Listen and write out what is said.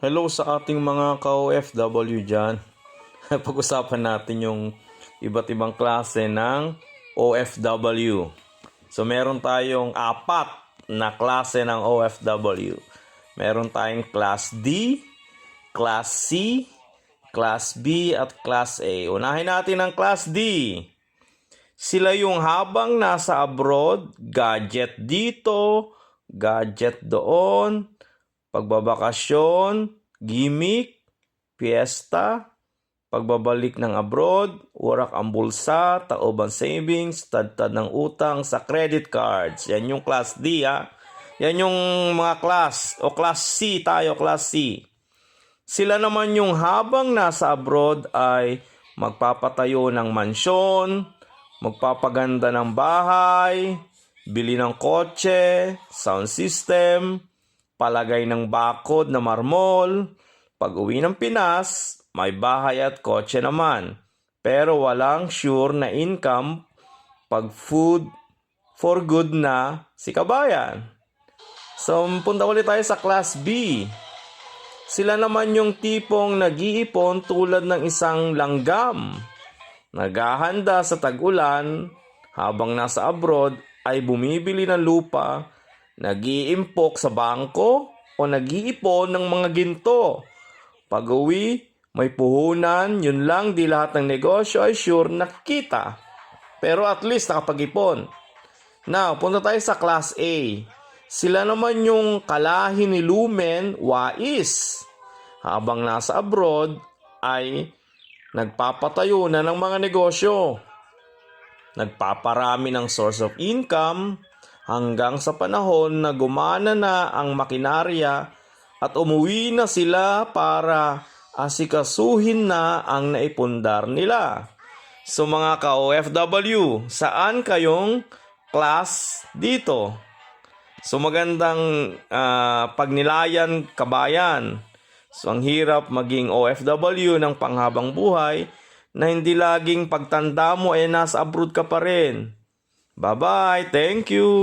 Hello sa ating mga ka-OFW dyan. Pag-usapan natin yung iba't ibang klase ng OFW. So meron tayong 4 na klase ng OFW. Meron tayong Class D, Class C, Class B at Class A. Unahin natin ang Class D. Sila yung habang nasa abroad, gadget dito, gadget doon, pagbabakasyon, gimmick, fiesta, pagbabalik ng abroad, urak ang bulsa, taob ang savings, tad-tad ng utang sa credit cards. Yan yung Class D ha. Yan yung mga class o Class C tayo, Class C. Sila naman yung habang nasa abroad ay magpapatayo ng mansyon, magpapaganda ng bahay, bili ng kotse, sound system, palagay ng bakod na marmol. Pag-uwi ng Pinas, may bahay at kotse naman. Pero walang sure na income pag food for good na si kabayan. So, punta ulit tayo sa Class B. Sila naman yung tipong nag-iipon tulad ng isang langgam. Naghahanda sa tag-ulan, habang nasa abroad ay bumibili ng lupa, nag-iimpok sa bangko o nag-iipon ng mga ginto. Pag-uwi, may puhunan, yun lang, di lahat ng negosyo ay sure na kita. Pero at least nakapag-ipon. Now, punta tayo sa Class A. Sila naman yung kalahi ni Lumen, wais. Habang nasa abroad ay nagpapatayo na ng mga negosyo. Nagpaparami ng source of income hanggang sa panahon na gumana na ang makinarya at umuwi na sila para asikasuhin na ang naipundar nila. So mga ka-OFW, saan kayong class dito? So magandang pagnilayan kabayan. So ang hirap maging OFW ng panghabang buhay na hindi laging pagtanda mo nasa abroad ka pa rin. Bye-bye. Thank you.